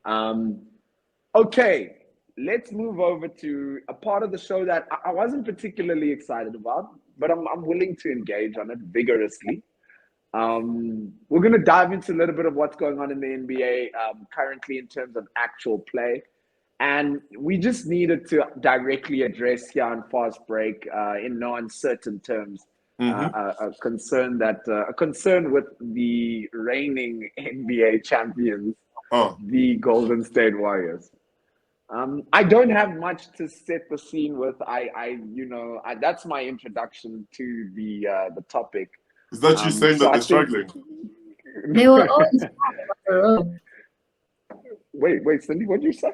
Um, okay, let's move over to a part of the show that I wasn't particularly excited about, but I'm willing to engage on it vigorously. We're going to dive into a little bit of what's going on in the NBA currently in terms of actual play. And we just needed to directly address here on Fast Break in no uncertain terms a concern with the reigning NBA champions, the Golden State Warriors. I don't have much to set the scene with. That's my introduction to the topic. Is that you saying that they're struggling? They were 0-5 on the road. Wait, Cindy, what did you say?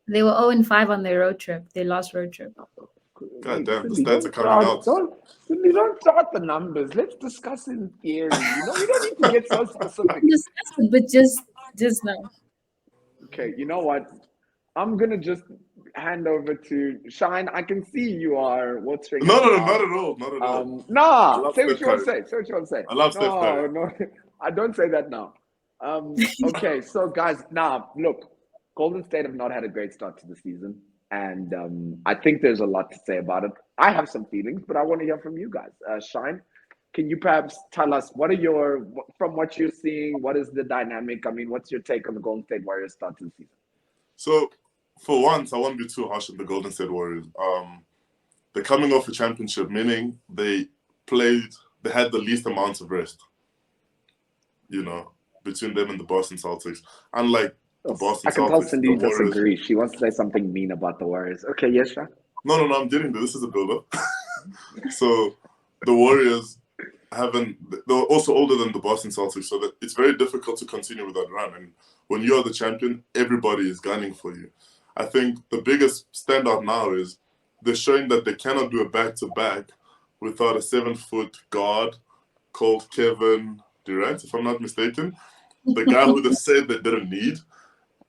They were 0-5 on their road trip. Their last road trip. God damn, the stats are coming out. Don't start the numbers. Let's discuss in theory. We don't need to get so specific. But just now. Okay, you know what? I'm gonna just hand over to Shine. I can see you are watering. No, not at all. Nah, say what you want to say. I love Steph Curry. No, I don't say that now. Okay, so guys, look, Golden State have not had a great start to the season, and I think there's a lot to say about it. I have some feelings, but I want to hear from you guys. Shine, can you perhaps tell us from what you're seeing, what is the dynamic? I mean, what's your take on the Golden State Warriors start to the season? So, for once, I won't be too harsh on the Golden State Warriors. They're coming off a championship, meaning they had the least amount of rest, between them and the Boston Celtics. Unlike the Boston Celtics, I can tell Cindy disagree. She wants to say something mean about the Warriors. Okay, yes, Sean? No, I'm getting there. This is a build-up. So, the Warriors they're also older than the Boston Celtics, so that it's very difficult to continue with that run. And when you are the champion, everybody is gunning for you. I think the biggest standout now is they're showing that they cannot do a back-to-back without a 7-foot guard called Kevin Durant, if I'm not mistaken. The guy who they said they didn't need,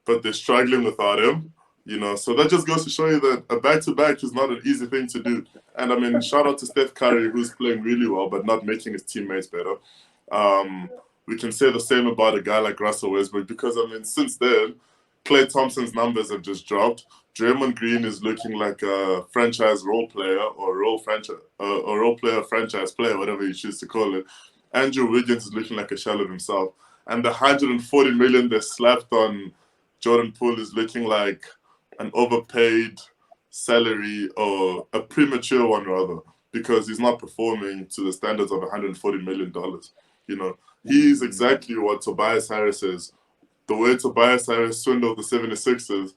but they're struggling without him. So that just goes to show you that a back-to-back is not an easy thing to do. And I mean, shout out to Steph Curry, who's playing really well, but not making his teammates better. We can say the same about a guy like Russell Westbrook, because I mean, since then, Klay Thompson's numbers have just dropped. Draymond Green is looking like a franchise role player or role player, franchise player, whatever you choose to call it. Andrew Wiggins is looking like a shell of himself. And the $140 million they slapped on Jordan Poole is looking like an overpaid salary, or a premature one rather, because he's not performing to the standards of $140 million. He's exactly what Tobias Harris is. The way Tobias Harris swindled the 76ers,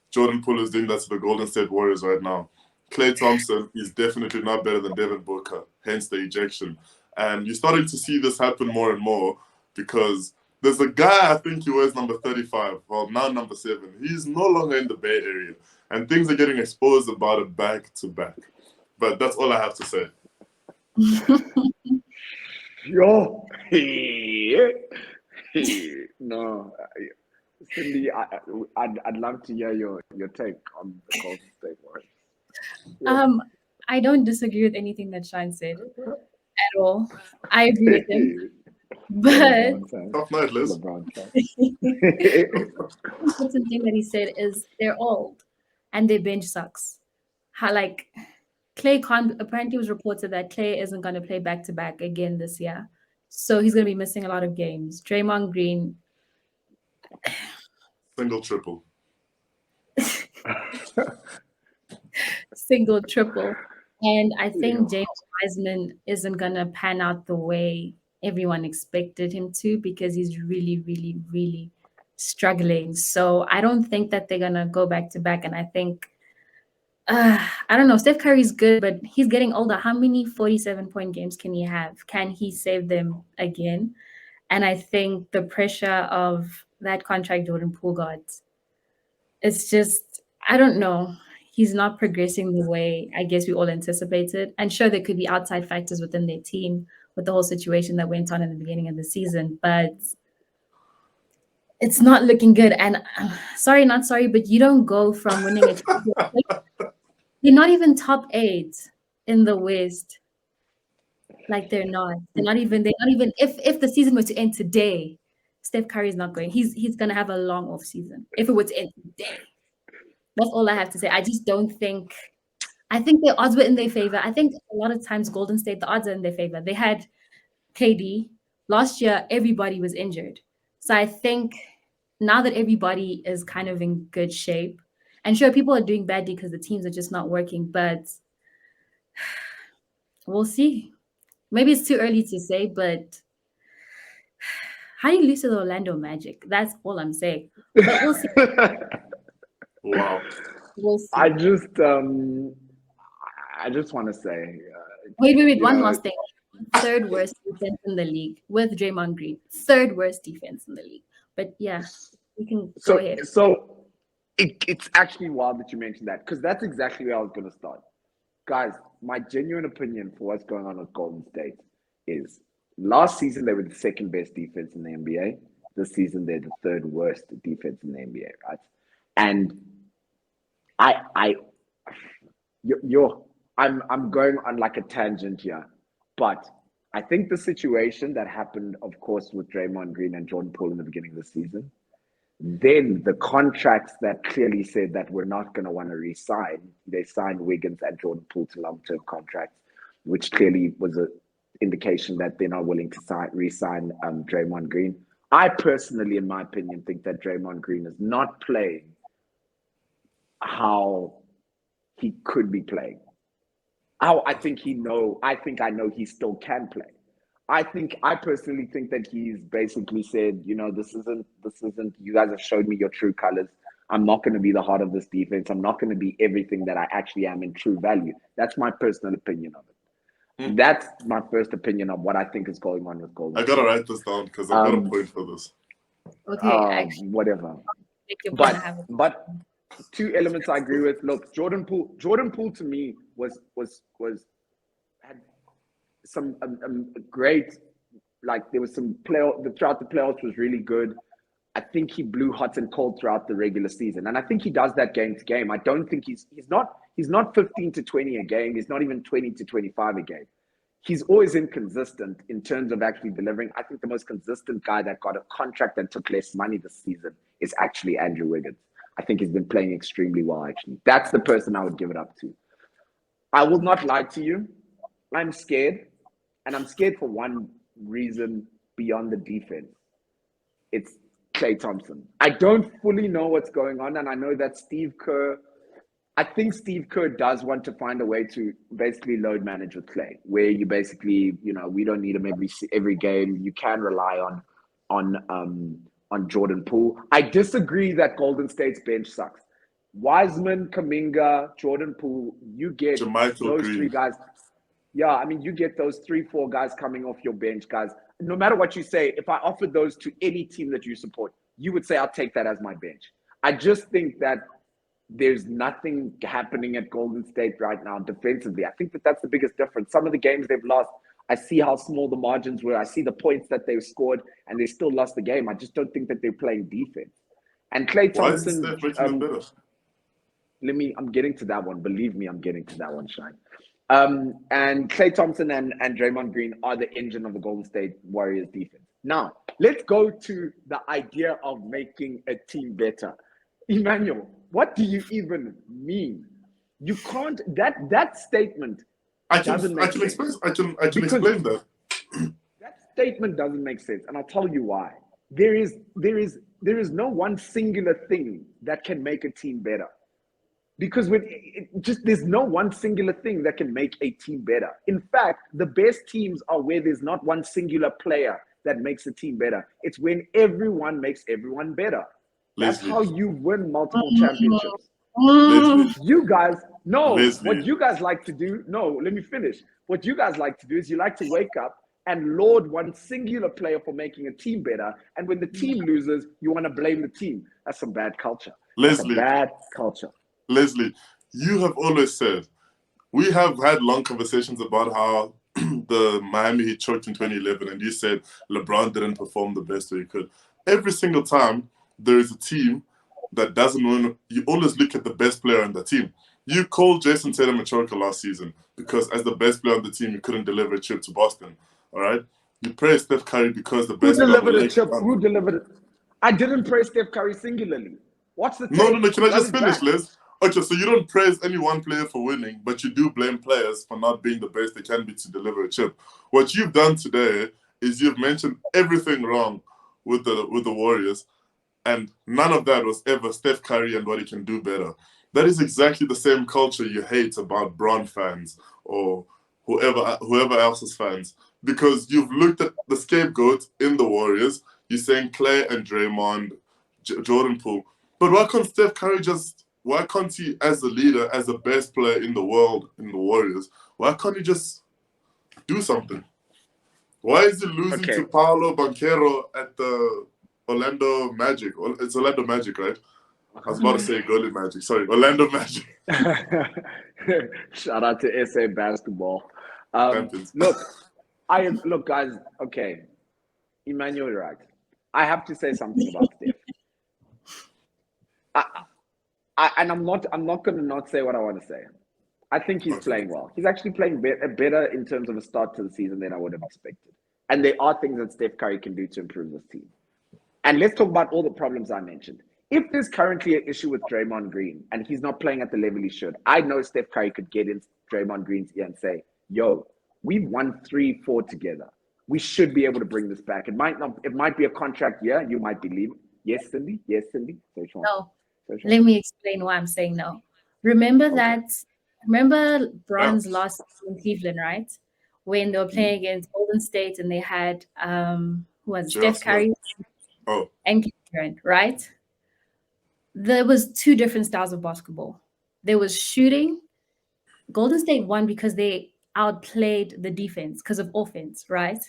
Jordan Poole is doing that to the Golden State Warriors right now. Klay Thompson is definitely not better than Devin Booker, hence the ejection. And you're starting to see this happen more and more, because there's a guy, I think he wears number 35, well, now number 7. He's no longer in the Bay Area, and things are getting exposed about it back-to-back. But that's all I have to say. Yo, no, Cindy, I'd love to hear your take on the Golden State Warriors. Yeah. I don't disagree with anything that Shine said at all. I agree with him. But tough night, Liz. The important thing that he said is they're old and their bench sucks. Klay can't, apparently it was reported that Klay isn't going to play back-to-back again this year. So he's going to be missing a lot of games. Draymond Green. Single, triple. Single, triple. And I think James Wiseman isn't going to pan out the way everyone expected him to, because he's really, really, really struggling. So I don't think that they're going to go back-to-back. And I think, I don't know, Steph Curry's good, but he's getting older. How many 47-point games can he have? Can he save them again? And I think the pressure of that contract Jordan Poole got, it's just, I don't know. He's not progressing the way I guess we all anticipated. And sure, there could be outside factors within their team with the whole situation that went on in the beginning of the season, but it's not looking good. And sorry, not sorry, but you don't go from winning a championship. They're not even top 8 in the West. They're not even, if the season were to end today, Steph Curry is not going. He's gonna have a long off season. If it were to end today, that's all I have to say. I just don't think. I think the odds were in their favor. I think a lot of times Golden State, the odds are in their favor. They had KD last year. Everybody was injured, so I think now that everybody is kind of in good shape, and sure, people are doing badly because the teams are just not working. But we'll see. Maybe it's too early to say, but how do you lose to the Orlando Magic? That's all I'm saying. But we'll see. Wow. We'll see. I just want to say. Wait. One last thing. Third worst defense in the league with Draymond Green. Third worst defense in the league. But yeah, we can go ahead. So it's actually wild that you mentioned that, because that's exactly where I was going to start. Guys, my genuine opinion for what's going on with Golden State is last season they were the second best defense in the NBA. This season they're the third worst defense in the NBA, right? And I'm going on like a tangent here, but I think the situation that happened, of course, with Draymond Green and Jordan Poole in the beginning of the season, then the contracts that clearly said that we're not going to want to re-sign, they signed Wiggins and Jordan Poole to long-term contracts, which clearly was an indication that they're not willing to re-sign Draymond Green. I personally, in my opinion, think that Draymond Green is not playing how he could be playing. I know he still can play. I personally think that he's basically said, this isn't, you guys have showed me your true colors. I'm not going to be the heart of this defense. I'm not going to be everything that I actually am in true value. That's my personal opinion of it. That's my first opinion of what I think is going on with Golden State. I got to write this down because I've got a point for this. Okay, whatever. But two elements I agree with. Look, Jordan Poole to me had some great, like there was some throughout the playoffs was really good. I think he blew hot and cold throughout the regular season, and I think he does that game to game. I don't think he's not 15 to 20 a game. He's not even 20 to 25 a game. He's always inconsistent in terms of actually delivering. I think the most consistent guy that got a contract and took less money this season is actually Andrew Wiggins. I think he's been playing extremely well, actually. That's the person I would give it up to. I will not lie to you. I'm scared. And I'm scared for one reason beyond the defense. It's Klay Thompson. I don't fully know what's going on. And I know that I think Steve Kerr does want to find a way to basically load manage with Klay, where you basically, we don't need him every game. You can rely on Jordan Poole. I disagree that Golden State's bench sucks. Wiseman, Kuminga, Jordan Poole, you get those three guys. Yeah, I mean, you get those 3-4 guys coming off your bench, guys. No matter what you say, if I offered those to any team that you support, you would say, I'll take that as my bench. I just think that there's nothing happening at Golden State right now defensively. I think that's the biggest difference. Some of the games they've lost, I see how small the margins were. I see the points that they've scored, and they still lost the game. I just don't think that they're playing defense. And Klay Thompson, I'm getting to that one. Believe me, I'm getting to that one, Shine. And Klay Thompson and Draymond Green are the engine of the Golden State Warriors defense. Now, let's go to the idea of making a team better. Emmanuel, what do you even mean? You can't, that statement doesn't make sense. I can explain that. That statement doesn't make sense, and I'll tell you why. There is no one singular thing that can make a team better. Because there's no one singular thing that can make a team better. In fact, the best teams are where there's not one singular player that makes a team better. It's when everyone makes everyone better. That's how you win multiple championships. You guys, what you guys like to do, let me finish. What you guys like to do is you like to wake up and laud one singular player for making a team better. And when the team loses, you want to blame the team. That's some bad culture. Leslie, bad culture. Leslie, you have always said, we have had long conversations about how the Miami Heat choked in 2011, and you said LeBron didn't perform the best way he could. Every single time there is a team that doesn't win, you always look at the best player on the team. You called Jason Tatum a choker last season because as the best player on the team, he couldn't deliver a chip to Boston, all right? You praise Steph Curry because the Who best player on the delivered a league. chip? Who delivered it? I didn't praise Steph Curry singularly. What's the No, tape? Can I Run just it finish, back. Liz? Okay, so you don't praise any one player for winning, but you do blame players for not being the best they can be to deliver a chip. What you've done today is you've mentioned everything wrong with the Warriors, and none of that was ever Steph Curry and what he can do better. That is exactly the same culture you hate about Bron fans or whoever else's fans, because you've looked at the scapegoat in the Warriors. You're saying Clay and Draymond, Jordan Poole. But why can't Steph Curry why can't he, as the leader, as the best player in the world in the Warriors, why can't he just do something? Why is he losing to Paolo Banchero at the Orlando Magic? It's Orlando Magic, right? I was about to say Golden Magic. Sorry, Orlando Magic. Shout out to SA basketball. Look, guys. Okay, Emmanuel, you're right. I have to say something about Steph. And I'm not going to not say what I want to say. I think he's playing well. He's actually playing better in terms of a start to the season than I would have expected. And there are things that Steph Curry can do to improve this team. And let's talk about all the problems I mentioned. If there's currently an issue with Draymond Green and he's not playing at the level he should, I know Steph Curry could get in Draymond Green's ear and say, yo, we've won 3-4 together. We should be able to bring this back. It might be a contract year. You might believe it. Yes, Cindy? No. Let me explain why I'm saying no. Remember Bron's lost in Cleveland, right? When they were playing against Golden State and they had Steph Curry and Kevin, right? There was two different styles of basketball. There was shooting. Golden State won because they outplayed the defense because of offense, right?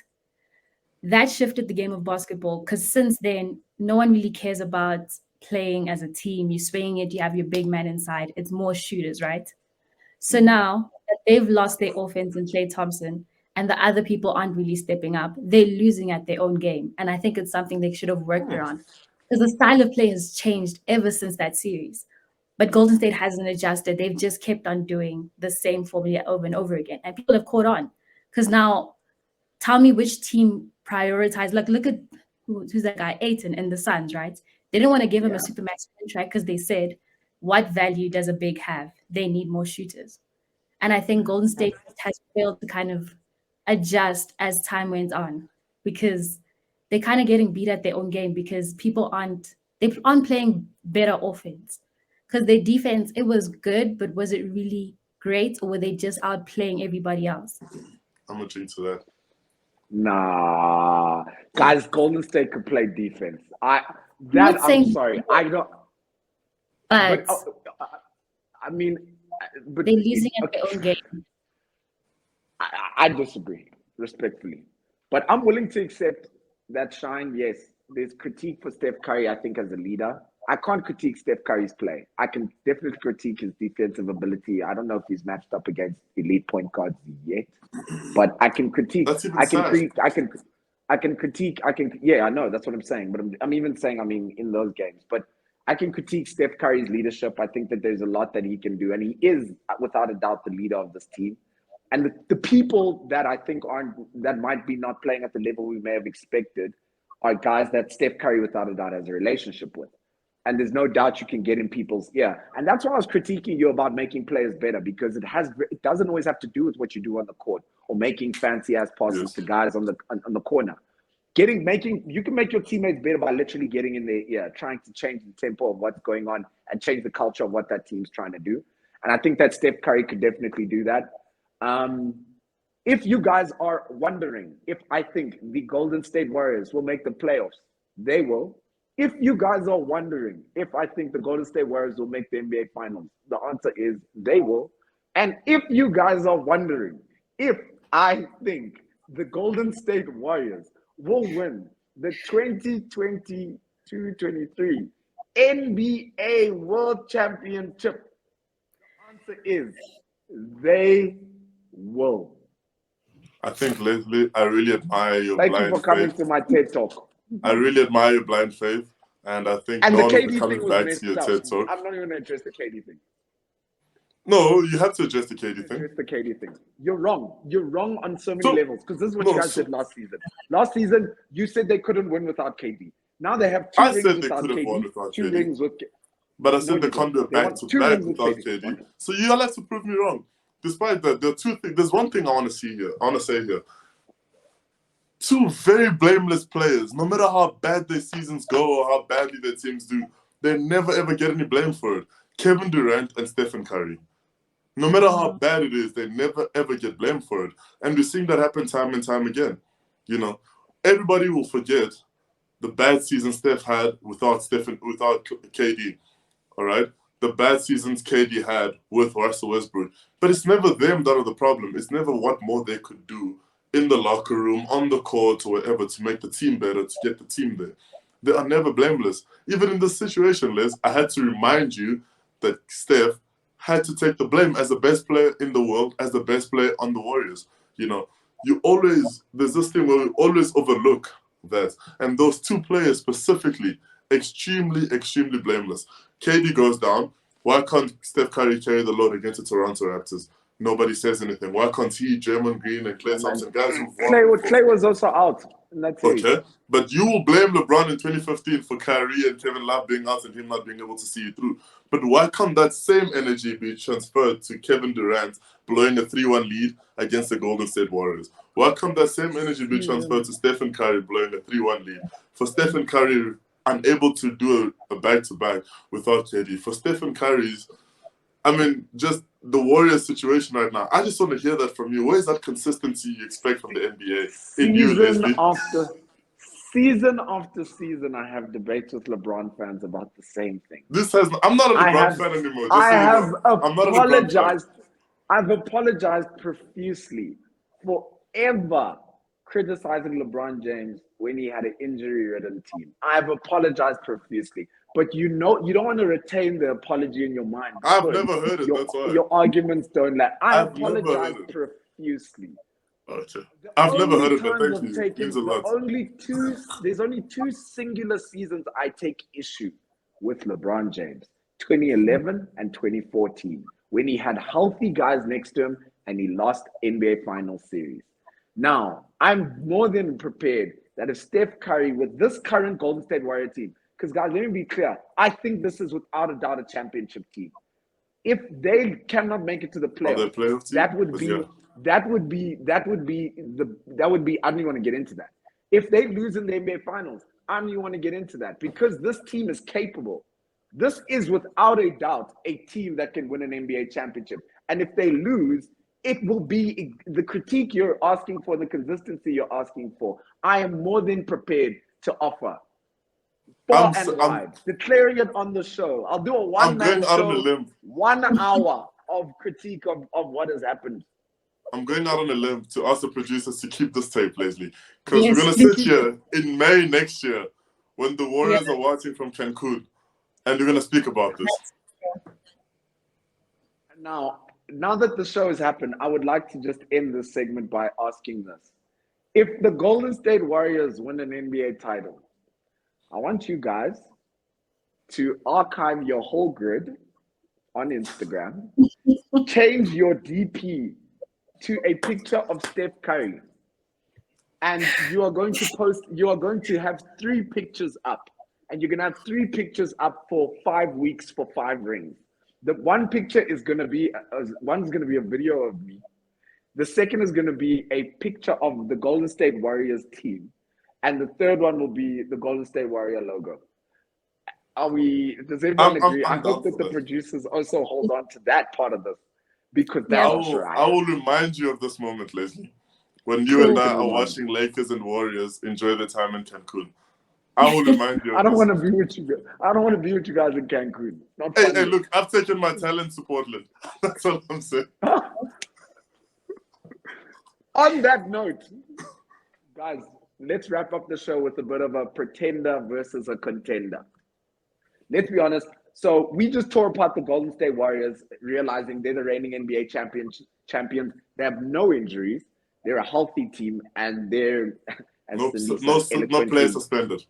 That shifted the game of basketball because since then, no one really cares about playing as a team. You're swinging it, you have your big man inside. It's more shooters, right? So now that they've lost their offense in Klay Thompson and the other people aren't really stepping up, they're losing at their own game. And I think it's something they should have worked around because the style of play has changed ever since that series. But Golden State hasn't adjusted. They've just kept on doing the same formula over and over again. And people have caught on because now tell me which team prioritized. Like, look at who's that guy, Ayton in the Suns, right? They didn't want to give him a supermax contract because they said, what value does a big have? They need more shooters. And I think Golden State has failed to kind of adjust as time went on because they're kind of getting beat at their own game because people aren't playing better offense. Because their defense, it was good, but was it really great or were they just outplaying everybody else? I'm going to drink to that. Nah. Guys, Golden State could play defense. I'm sorry. I don't. But I mean, but they're losing at their own game. I disagree, respectfully. But I'm willing to accept that, Shine. Yes, there's critique for Steph Curry, I think, as a leader. I can't critique Steph Curry's play. I can definitely critique his defensive ability. I don't know if he's matched up against elite point guards yet, but I can critique. Yeah, I know that's what I'm saying. But I'm even saying, in those games. But I can critique Steph Curry's leadership. I think that there's a lot that he can do, and he is without a doubt the leader of this team. And the people that I think that might be not playing at the level we may have expected are guys that Steph Curry without a doubt has a relationship with. And there's no doubt you can get in people's ear. And that's why I was critiquing you about making players better, because it doesn't always have to do with what you do on the court or making fancy ass passes to guys on the corner. You can make your teammates better by literally getting in their ear, trying to change the tempo of what's going on and change the culture of what that team's trying to do. And I think that Steph Curry could definitely do that. If you guys are wondering if I think the Golden State Warriors will make the playoffs, they will. If you guys are wondering if I think the Golden State Warriors will make the NBA Finals, the answer is they will. And if you guys are wondering if I think the Golden State Warriors will win the 2022-23 NBA World Championship, the answer is they will. I think, Leslie, I really admire your blind faith. Thank you for coming to my TED Talk. I really admire your blind faith, and I think and no the one will KD be coming back to your TED Talk. I'm not even going to address the KD thing. No, you have to address the KD thing. Address the KD thing. You're wrong. You're wrong on so many So- levels because this is what no, you guys so- did last season. Last season, you said they couldn't win without KD. Now they have two I rings said they without could have KD, won without two KD. rings with. But I No, said they you can't do don't. a They want two back-to-back rings with without KD. KD. So you'll have to prove me wrong. Despite that, there are two things. There's one thing I want to see here. I want to say here. Two very blameless players, no matter how bad their seasons go or how badly their teams do, they never ever get any blame for it. Kevin Durant and Stephen Curry. No matter how bad it is, they never ever get blamed for it. And we're seeing that happen time and time again. You know, everybody will forget the bad season Steph had without KD. All right? The bad seasons KD had with Russell Westbrook. But it's never them that are the problem. It's never what more they could do in the locker room, on the court, or whatever to make the team better, to get the team there. They are never blameless. Even in this situation, Les, I had to remind you that Steph had to take the blame as the best player in the world, as the best player on the Warriors. You know, there's this thing where we always overlook that. And those two players specifically, extremely, extremely blameless. KD goes down. Why can't Steph Curry carry the load against the Toronto Raptors? Nobody says anything. Why can't he, Draymond Green, and Klay Thompson, guys who've won? Clay was also out in that series. Okay, but you will blame LeBron in 2015 for Kyrie and Kevin Love being out and him not being able to see you through. But why can't that same energy be transferred to Kevin Durant blowing a 3-1 lead against the Golden State Warriors? Why can't that same energy be transferred to Stephen Curry blowing a 3-1 lead? For Stephen Curry unable to do a back-to-back without KD. For Stephen Curry's, just the Warriors situation right now. I just want to hear that from you. Where is that consistency you expect from the NBA in you, Leslie? Season after season, I have debates with LeBron fans about the same thing. I'm not a LeBron fan anymore. I've apologized profusely for ever criticizing LeBron James when he had an injury-ridden team. I've apologized profusely. But you don't want to retain the apology in your mind. I've never heard it, that's why. Your arguments don't lie. I I've apologize profusely. Okay. I've never heard it, but thank you. It means a lot. There's only two singular seasons I take issue with LeBron James. 2011 and 2014, when he had healthy guys next to him and he lost NBA Finals series. Now, I'm more than prepared that if Steph Curry, with this current Golden State Warrior team, because guys, let me be clear, I think this is without a doubt a championship team. If they cannot make it to the playoffs, that would be I don't even want to get into that. If they lose in the NBA Finals, I don't even want to get into that because this team is capable. This is without a doubt a team that can win an NBA championship. And if they lose, it will be the critique you're asking for, the consistency you're asking for. I am more than prepared to offer. Far and wide. Declaring it on the show. I'll do a one-man show, 1 hour of critique of what has happened. I'm going out on a limb to ask the producers to keep this tape, Leslie. Because we're going to sit here in May next year when the Warriors are watching from Cancun. And we're going to speak about this. Now that the show has happened, I would like to just end this segment by asking this. If the Golden State Warriors win an NBA title, I want you guys to archive your whole grid on Instagram, change your DP to a picture of Steph Curry, and you are going to have 3 pictures up, and you're going to have 3 pictures up for 5 weeks for 5 rings. The one picture is going to be one's going to be a video of me. The second is going to be a picture of the Golden State Warriors team. And the third one will be the Golden State Warrior logo. Does everyone agree? I hope that the producers also hold on to that part of this. Because that's right. I will remind you of this moment, Leslie. When you and I are watching Lakers and Warriors enjoy their time in Cancun. I will remind you of I don't want to be with you guys. I don't want to be with you guys in Cancun. Hey, look, I've taken my talent to Portland. That's all I'm saying. On that note, guys, let's wrap up the show with a bit of a pretender versus a contender. Let's be honest. So we just tore apart the Golden State Warriors, realizing they're the reigning NBA champions. They have no injuries. They're a healthy team, and they're no players suspended.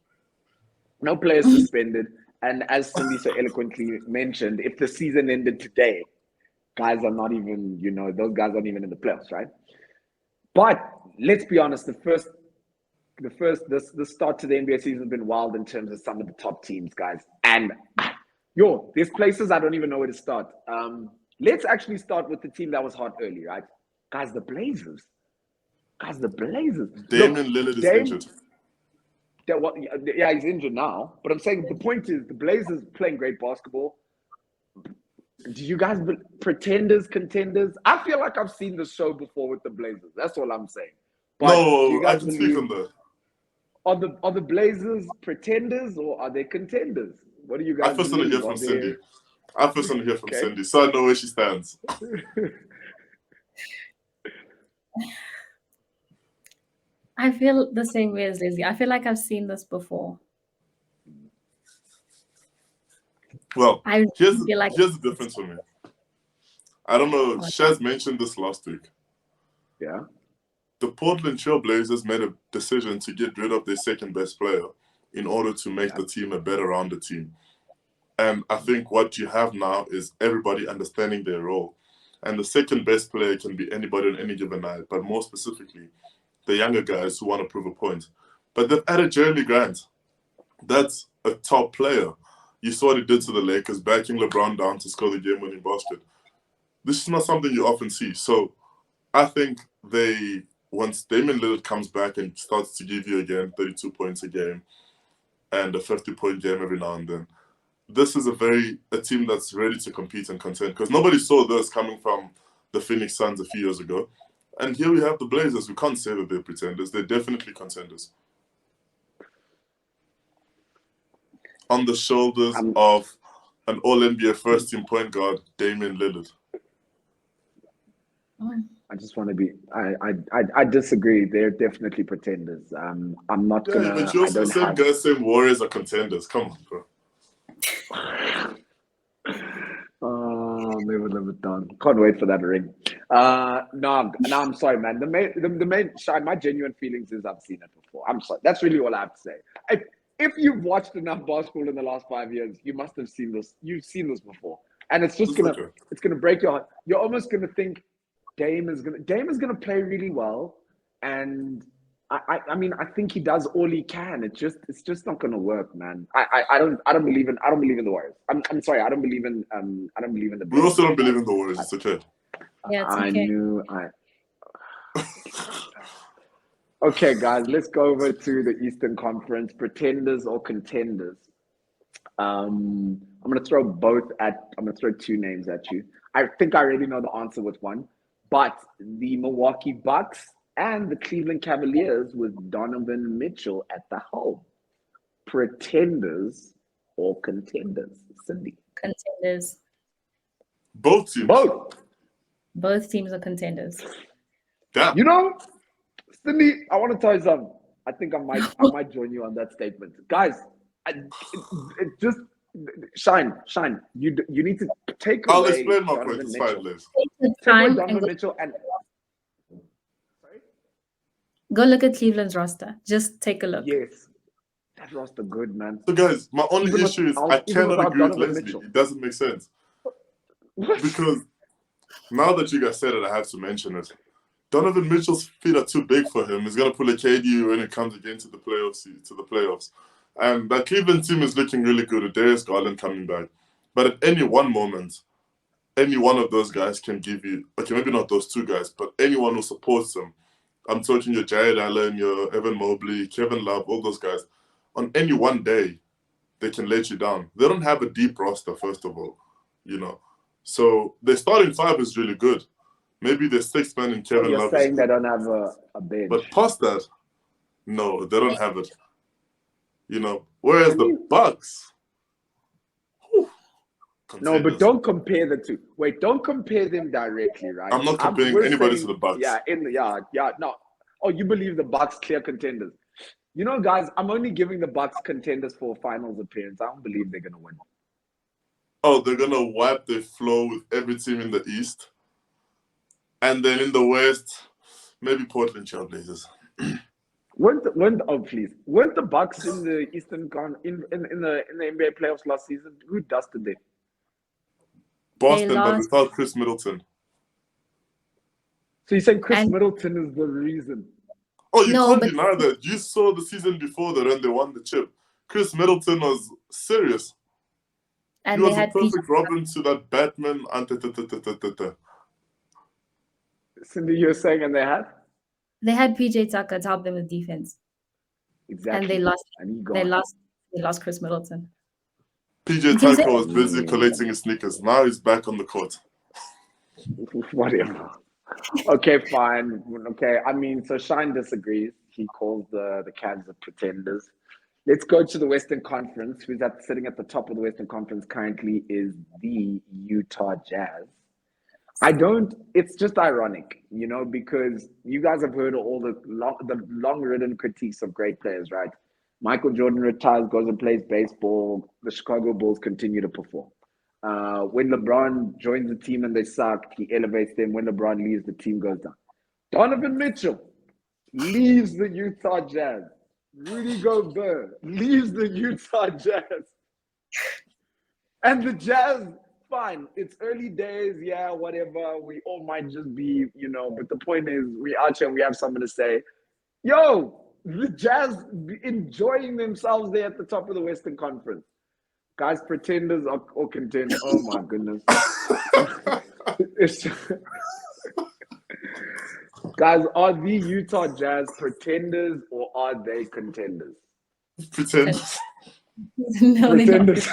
No players suspended. And as Cindy so eloquently mentioned, if the season ended today, guys are not even, those guys aren't even in the playoffs, right? But let's be honest, the start to the NBA season has been wild in terms of some of the top teams, guys. And there's places I don't even know where to start. Let's actually start with the team that was hot early, right? Guys, the Blazers. Damian Lillard is injured. Yeah, he's injured now. But I'm saying the point is the Blazers playing great basketball. Do you guys pretenders, contenders? I feel like I've seen the show before with the Blazers. That's all I'm saying. But No, I can speak on that. Are the Blazers pretenders or are they contenders? What do you guys I first want to hear from Cindy. I first want to hear from Okay. Cindy, so I know where she stands. I feel the same way as Lizzie. I feel like I've seen this before. Well, I here's feel like the difference for me. I don't know. Shaz mentioned this last week. Yeah. The Portland Trail Blazers made a decision to get rid of their second best player in order to make the team a better rounded team. And I think what you have now is everybody understanding their role. And the second best player can be anybody on any given night, but more specifically, the younger guys who want to prove a point. But they've added Jeremy Grant. That's a top player. You saw what he did to the Lakers, backing LeBron down to score the game-winning basket. This is not something you often see. So I think once Damian Lillard comes back and starts to give you again 32 points a game and a 50-point game every now and then, this is a team that's ready to compete and contend, because nobody saw this coming from the Phoenix Suns a few years ago. And here we have the Blazers. We can't say that they're pretenders. They're definitely contenders. On the shoulders of an All-NBA first-team point guard, Damian Lillard. I just want to be. I disagree. They're definitely pretenders. I'm not gonna. But you also the same guys, same Warriors are contenders. Come on, bro. Never live it down. Can't wait for that ring. No, I'm sorry, man. The main Shine, my genuine feelings is I've seen it before. I'm sorry. That's really all I have to say. If you've watched enough basketball in the last 5 years, you must have seen this. You've seen this before, and it's just gonna break your heart. You're almost gonna think Dame is gonna play really well, and I mean I think he does all he can. It's just not gonna work, man. I don't believe in the Warriors. I'm sorry, I don't believe in the. We also don't believe in the Warriors. It's okay. Yeah, it's okay. Okay, guys, let's go over to the Eastern Conference. Pretenders or contenders? I'm gonna throw two names at you. I think I already know the answer with one. But the Milwaukee Bucks and the Cleveland Cavaliers with Donovan Mitchell at the helm. Pretenders or contenders? Cindy. Contenders. Both teams. Both teams are contenders. Damn. You know, Cindy, I want to tell you something. I think I might join you on that statement. Guys, just Shine. You need to take away. I'll explain my Donovan point. It's Mitchell. 5 days. Take the time and Mitchell and go look at Cleveland's roster. Just take a look. Yes. That roster good, man. So guys, my only issue is I cannot agree with Leslie. Mitchell. It doesn't make sense. Because now that you guys said it, I have to mention it. Donovan Mitchell's feet are too big for him. He's gonna pull a KD when it comes again to the playoffs. And that Cleveland team is looking really good with Darius Garland coming back. But at any one moment, any one of those guys can give you, okay, maybe not those two guys, but anyone who supports them. I'm talking your Jared Allen, your Evan Mobley, Kevin Love, all those guys. On any one day, they can let you down. They don't have a deep roster, first of all, So their starting five is really good. Maybe the sixth man in Kevin Love. You're saying they don't have a bench. But past that, no, they don't have it. Whereas the Bucks. No, but don't compare the two. Wait, don't compare them directly, right? I'm not comparing anybody to the Bucks. Yeah. No. Oh, you believe the Bucks clear contenders? Guys, I'm only giving the Bucks contenders for a finals appearance. I don't believe they're gonna win. Oh, they're gonna wipe their floor with every team in the East, and then in the West, maybe Portland Trail Blazers. Weren't the Bucks in the Eastern in the NBA playoffs last season? Who dusted them? Boston, but lost. without Chris Middleton. So you're saying Chris And- Middleton is the reason? Oh, you No, can't but- deny that. You saw the season before that when they won the chip. Chris Middleton was serious. And He they was a had perfect Robin to that Batman. Cindy, you're saying, and they had PJ Tucker to help them with defense, exactly, and they lost. and he They gone. lost Chris Middleton. PJ You can say- Tucker was busy collating his sneakers. Now he's back on the court. Whatever. Okay, fine. Okay, I mean, so Shine disagrees. He calls the Cavs the pretenders. Let's go to the Western Conference. Who's sitting at the top of the Western Conference currently is the Utah Jazz. It's just ironic, you know, because you guys have heard all the long-ridden critiques of great players, right? Michael Jordan retires, goes and plays baseball. The Chicago Bulls continue to perform. When LeBron joins the team and they suck, he elevates them. When LeBron leaves, the team goes down. Donovan Mitchell leaves the Utah Jazz. Rudy Gobert leaves the Utah Jazz. And the Jazz, fine, it's early days, yeah, whatever. We all might just be, you know, but the point is, we out here and we have something to say. Yo, the Jazz enjoying themselves there at the top of the Western Conference. Guys, pretenders or contenders. Oh my goodness. Guys, are the Utah Jazz pretenders or are they contenders? Pretenders. No, they're not. Pretenders.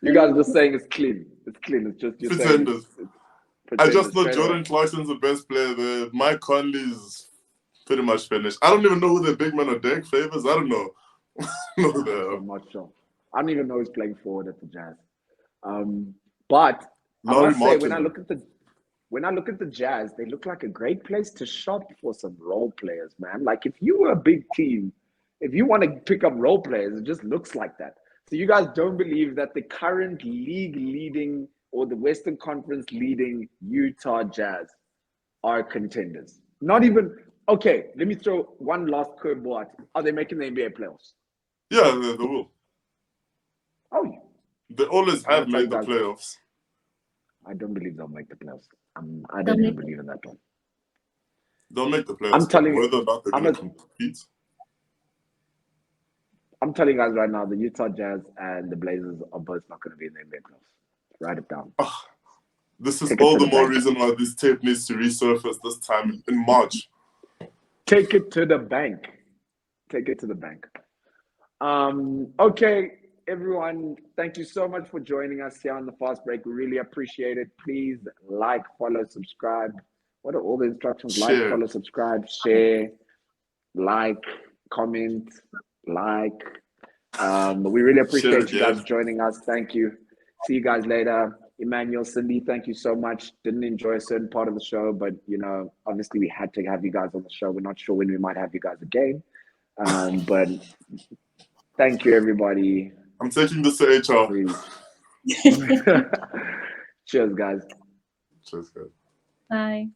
You guys are just saying it's clean. It's clean. It's just you're saying Pretenders. it's I just know straight Jordan away. Clarkson's the best player there. Mike Conley's pretty much finished. I don't even know who their big man or Derek Favors. I don't know. No, I'm not sure. I don't even know who's playing forward at the Jazz. But I Laurie must say, when I Martin. look at the Jazz, they look like a great place to shop for some role players, man. Like if you were a big team, if you want to pick up role players, it just looks like that. So you guys don't believe that the current league leading or the Western Conference leading Utah Jazz are contenders? Not even. Okay, let me throw one last curveball at you. Are they making the NBA playoffs? Yeah, they will. Oh, They always have made the That's- playoffs. I don't believe they'll make the playoffs. I They'll don't even make- believe in that one. They'll make the playoffs. I'm telling you- whether or not they're I'm going to compete. I'm telling you guys right now, the Utah Jazz and the Blazers are both not going to be in the NBA playoffs. Write it down. This is Take it all to the the more bank. reason why this tape needs to resurface this time in March. Take it to the bank. Take it to the bank. Okay, everyone, thank you so much for joining us here on the Fast Break. We really appreciate it. Please like, follow, subscribe. What are all the instructions? Like, Share. follow, subscribe, share, like, comment, like. We really appreciate you guys again. joining us. Thank you. See you guys later. Emmanuel, Cindy, thank you so much. Didn't enjoy a certain part of the show, but you know, obviously we had to have you guys on the show. We're not sure when we might have you guys again. But thank you, everybody. I'm taking this to HR. Cheers, guys. Cheers, guys. Bye.